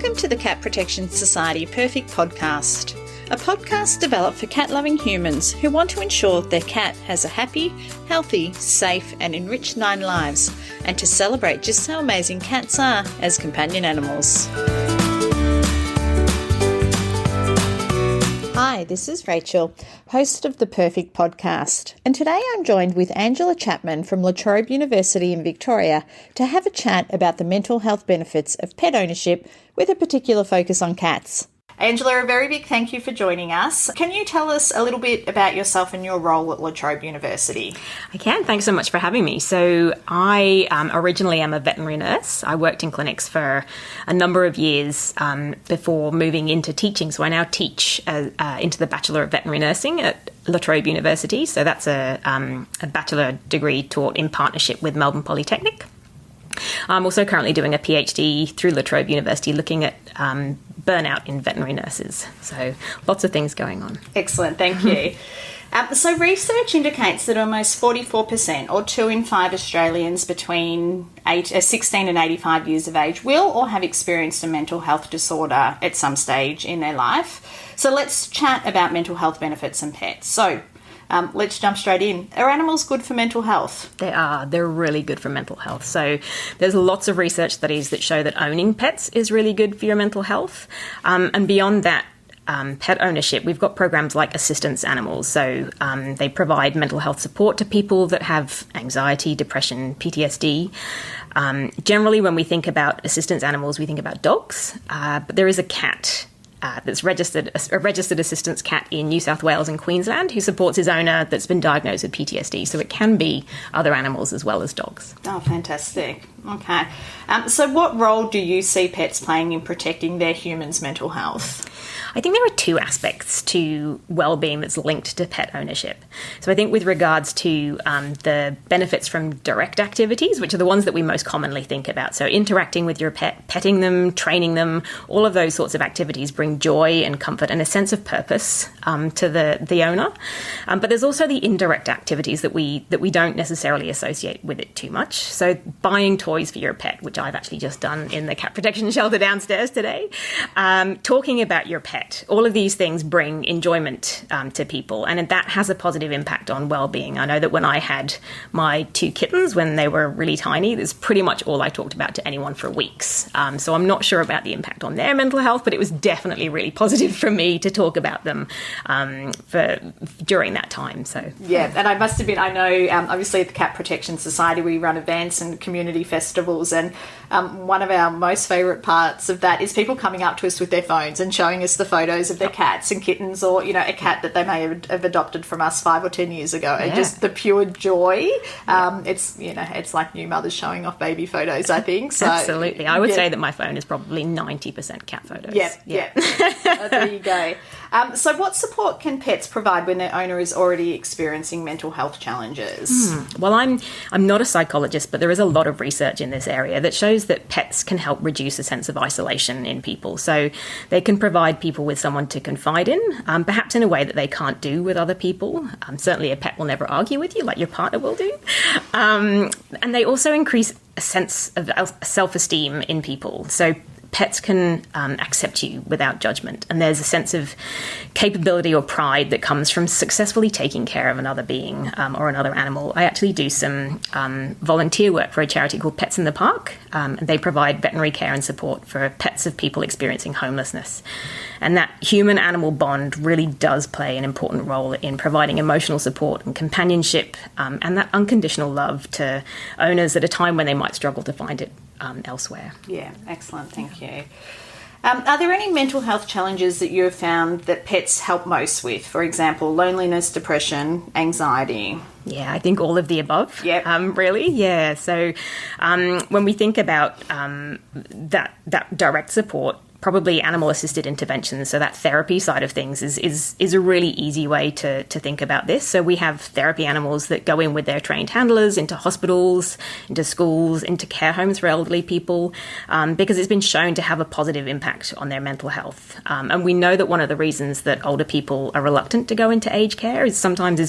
Welcome to the Cat Protection Society Purrfect Podcast, a podcast developed for cat-loving humans who want to ensure their cat has a happy, healthy, safe and enriched 9 lives, and to celebrate just how amazing cats are as companion animals. Hi, this is Rachel, host of the Purrfect Podcast, and today I'm joined with Angela Chapman from Latrobe University in Victoria to have a chat about the mental health benefits of pet ownership with a particular focus on cats. Angela, a very big thank you for joining us. Can you tell us a little bit about yourself and your role at Latrobe University? I can. Thanks so much for having me. So I originally am a veterinary nurse. I worked in clinics for a number of years before moving into teaching. So I now teach into the Bachelor of Veterinary Nursing at Latrobe University. So that's a bachelor degree taught in partnership with Melbourne Polytechnic. I'm also currently doing a PhD through Latrobe University looking at burnout in veterinary nurses. So lots of things going on. Excellent, thank you. So research indicates that almost 44%, or 2 in 5 Australians between 16 and 85 years of age will or have experienced a mental health disorder at some stage in their life. So let's chat about mental health benefits in pets. So let's jump straight in. Are animals good for mental health? They are. They're really good for mental health. So there's lots of research studies that show that owning pets is really good for your mental health. And beyond that, pet ownership, we've got programs like assistance animals. So they provide mental health support to people that have anxiety, depression, PTSD. Generally, when we think about assistance animals, we think about dogs. But there is a cat that's a registered assistance cat in New South Wales and Queensland who supports his owner that's been diagnosed with PTSD. So it can be other animals as well as dogs. Oh, fantastic. Okay. So what role do you see pets playing in protecting their humans' mental health? I think there are 2 aspects to well-being that's linked to pet ownership. So I think with regards to the benefits from direct activities, which are the ones that we most commonly think about. So interacting with your pet, petting them, training them, all of those sorts of activities bring joy and comfort and a sense of purpose to the owner. But there's also the indirect activities that we don't necessarily associate with it too much. So buying toys for your pet, which I've actually just done in the cat protection shelter downstairs today, talking about your pet. All of these things bring enjoyment to people, and that has a positive impact on well-being. I know that when I had my 2 kittens when they were really tiny, that's pretty much all I talked about to anyone for weeks. So I'm not sure about the impact on their mental health, but it was definitely really positive for me to talk about them during that time. So yeah, and I must admit, I know obviously at the Cat Protection Society we run events and community festivals, and one of our most favourite parts of that is people coming up to us with their phones and showing us the photos of their cats and kittens, or a cat that they may have adopted from us 5 or 10 years ago. Yeah. And just the pure joy. It's like new mothers showing off baby photos, I think. So absolutely, I would say that my phone is probably 90% cat photos. Yeah. There you go. So what support can pets provide when their owner is already experiencing mental health challenges? Well, I'm not a psychologist, but there is a lot of research in this area that shows that pets can help reduce a sense of isolation in people. So they can provide people with someone to confide in, perhaps in a way that they can't do with other people. Certainly a pet will never argue with you like your partner will do. And they also increase a sense of self-esteem in people. So pets can accept you without judgment, and there's a sense of capability or pride that comes from successfully taking care of another being or another animal. I actually do some volunteer work for a charity called Pets in the Park, and they provide veterinary care and support for pets of people experiencing homelessness. And that human-animal bond really does play an important role in providing emotional support and companionship and that unconditional love to owners at a time when they might struggle to find it elsewhere. Yeah, excellent. Thank you. Are there any mental health challenges that you have found that pets help most with? For example, loneliness, depression, anxiety? Yeah, I think all of the above. Yep. Really, yeah. So when we think about that direct support, probably animal-assisted interventions, so that therapy side of things is a really easy way to think about this. So we have therapy animals that go in with their trained handlers into hospitals, into schools, into care homes for elderly people, because it's been shown to have a positive impact on their mental health. And we know that one of the reasons that older people are reluctant to go into aged care is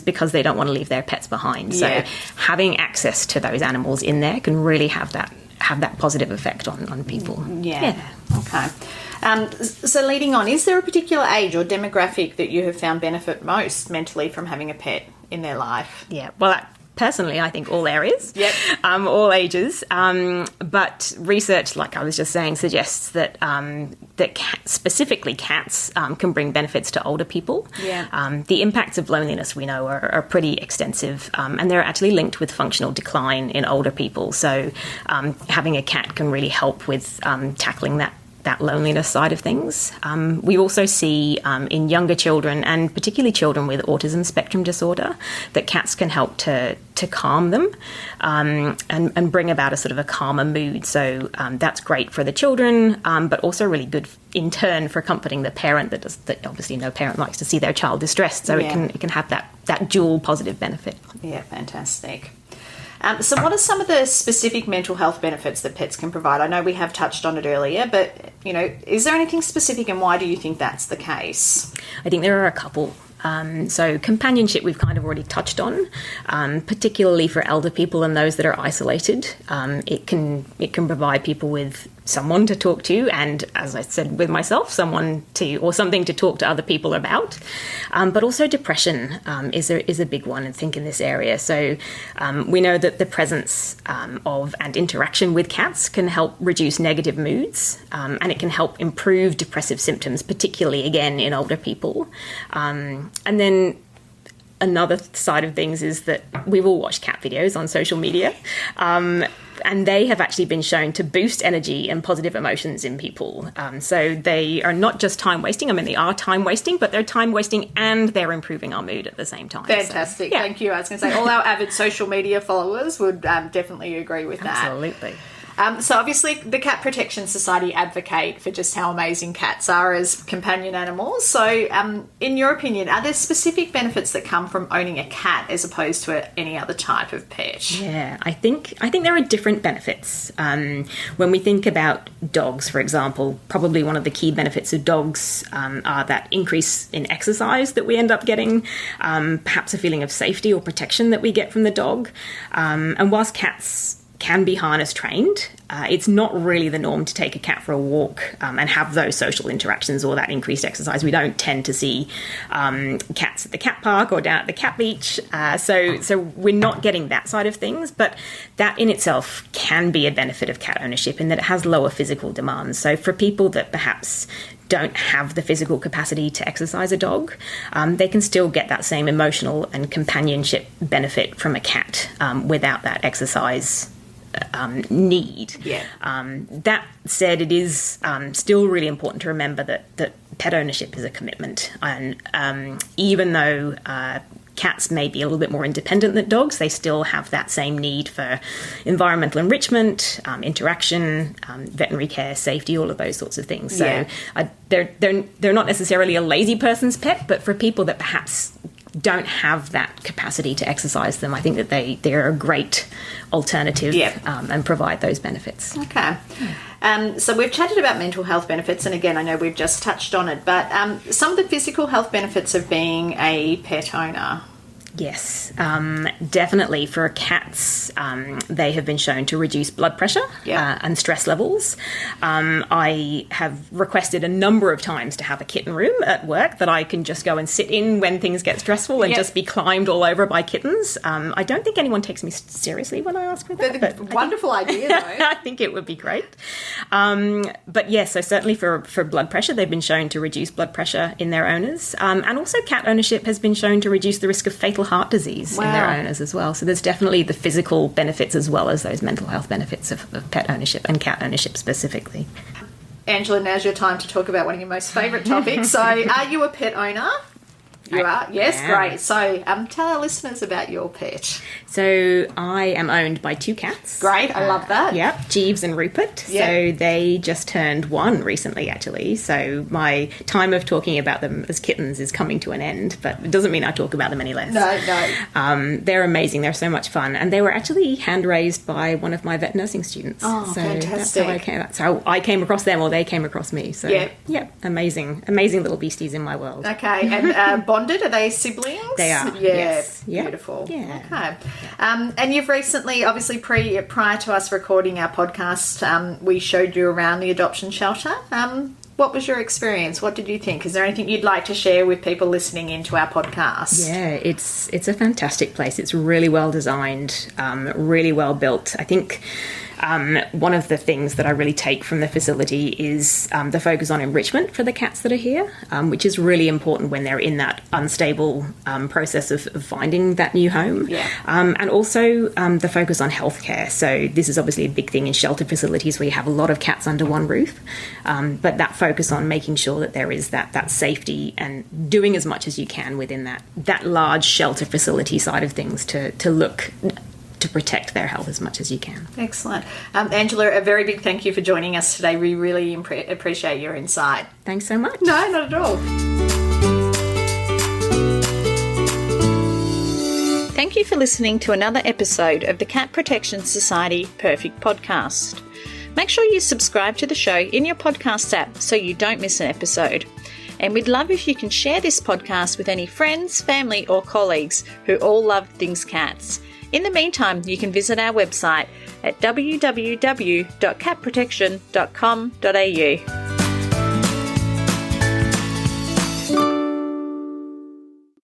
because they don't want to leave their pets behind. So having access to those animals in there can really have have that positive effect on people. Yeah. Okay. So leading on, is there a particular age or demographic that you have found benefit most mentally from having a pet in their life? Yeah, well, personally, I think all areas, yep. All ages. But research, like I was just saying, suggests that specifically cats can bring benefits to older people. Yeah. The impacts of loneliness, we know, are pretty extensive, and they're actually linked with functional decline in older people. So having a cat can really help with tackling that loneliness side of things. We also see in younger children, and particularly children with autism spectrum disorder, that cats can help to calm them and bring about a sort of a calmer mood. So that's great for the children, but also really good in turn for comforting the parent. That obviously no parent likes to see their child distressed, so it can have that dual positive benefit. Yeah, fantastic. So what are some of the specific mental health benefits that pets can provide? I know we have touched on it earlier, but, is there anything specific, and why do you think that's the case? I think there are a couple. So companionship we've kind of already touched on, particularly for elder people and those that are isolated. It can provide people with someone to talk to, and as I said with myself, something to talk to other people about. But also depression is a big one, I think, in this area. So we know that the presence of and interaction with cats can help reduce negative moods, and it can help improve depressive symptoms, particularly again in older people. And then another side of things is that we've all watched cat videos on social media, and they have actually been shown to boost energy and positive emotions in people. So they are not just time wasting. I mean, they are time wasting, but they're time wasting and they're improving our mood at the same time. Fantastic. So, yeah. Thank you. I was going to say, all our avid social media followers would definitely agree with that. Absolutely. So obviously the Cat Protection Society advocate for just how amazing cats are as companion animals. So in your opinion, are there specific benefits that come from owning a cat as opposed to any other type of pet? Yeah, I think there are different benefits. When we think about dogs, for example, probably one of the key benefits of dogs are that increase in exercise that we end up getting, perhaps a feeling of safety or protection that we get from the dog. And whilst cats can be harness trained, it's not really the norm to take a cat for a walk and have those social interactions or that increased exercise. We don't tend to see cats at the cat park or down at the cat beach. So we're not getting that side of things, but that in itself can be a benefit of cat ownership in that it has lower physical demands. So for people that perhaps don't have the physical capacity to exercise a dog, they can still get that same emotional and companionship benefit from a cat without that exercise need. Yeah. That said, it is still really important to remember that pet ownership is a commitment, and even though cats may be a little bit more independent than dogs, they still have that same need for environmental enrichment, interaction, veterinary care, safety, all of those sorts of things. So they're not necessarily a lazy person's pet, but for people that perhaps don't have that capacity to exercise them, I think that they're a great alternative and provide those benefits. Okay. So we've chatted about mental health benefits, and again, I know we've just touched on it, but some of the physical health benefits of being a pet owner. Yes, definitely. For cats, they have been shown to reduce blood pressure and stress levels. I have requested a number of times to have a kitten room at work that I can just go and sit in when things get stressful and just be climbed all over by kittens. I don't think anyone takes me seriously when I ask for that. Wonderful idea, though. I think it would be great. But yes, so certainly for blood pressure, they've been shown to reduce blood pressure in their owners. And also cat ownership has been shown to reduce the risk of fatal heart disease in their owners as well. So there's definitely the physical benefits as well as those mental health benefits of pet ownership and cat ownership specifically. Angela, now's your time to talk about one of your most favourite topics. So are you a pet owner? You are? Yes, great. So tell our listeners about your pet. So I am owned by 2 cats. Great, I love that. Yep, Jeeves and Rupert. Yep. So they just turned 1 recently, actually. So my time of talking about them as kittens is coming to an end, but it doesn't mean I talk about them any less. No. They're amazing. They're so much fun. And they were actually hand-raised by one of my vet nursing students. Oh, so fantastic. That's how I came across them, or they came across me. So, amazing little beasties in my world. Okay, and bonded? Are they siblings? They are. Yeah, yes. beautiful. Yeah. Okay. And you've recently, obviously, prior to us recording our podcast, we showed you around the adoption shelter. What was your experience? What did you think? Is there anything you'd like to share with people listening into our podcast? Yeah, it's a fantastic place. It's really well designed, really well built. I think one of the things that I really take from the facility is the focus on enrichment for the cats that are here, which is really important when they're in that unstable process of finding that new home. Yeah. And also the focus on healthcare. So this is obviously a big thing in shelter facilities where you have a lot of cats under one roof, but that focus on making sure that there is that safety and doing as much as you can within that large shelter facility side of things to look to protect their health as much as you can. Excellent. Angela, a very big thank you for joining us today. We really appreciate your insight. Thanks so much. No, not at all. Thank you for listening to another episode of the Cat Protection Society Purrfect Podcast. Make sure you subscribe to the show in your podcast app so you don't miss an episode. And we'd love if you can share this podcast with any friends, family or colleagues who all love things cats. In the meantime, you can visit our website at www.catprotection.com.au.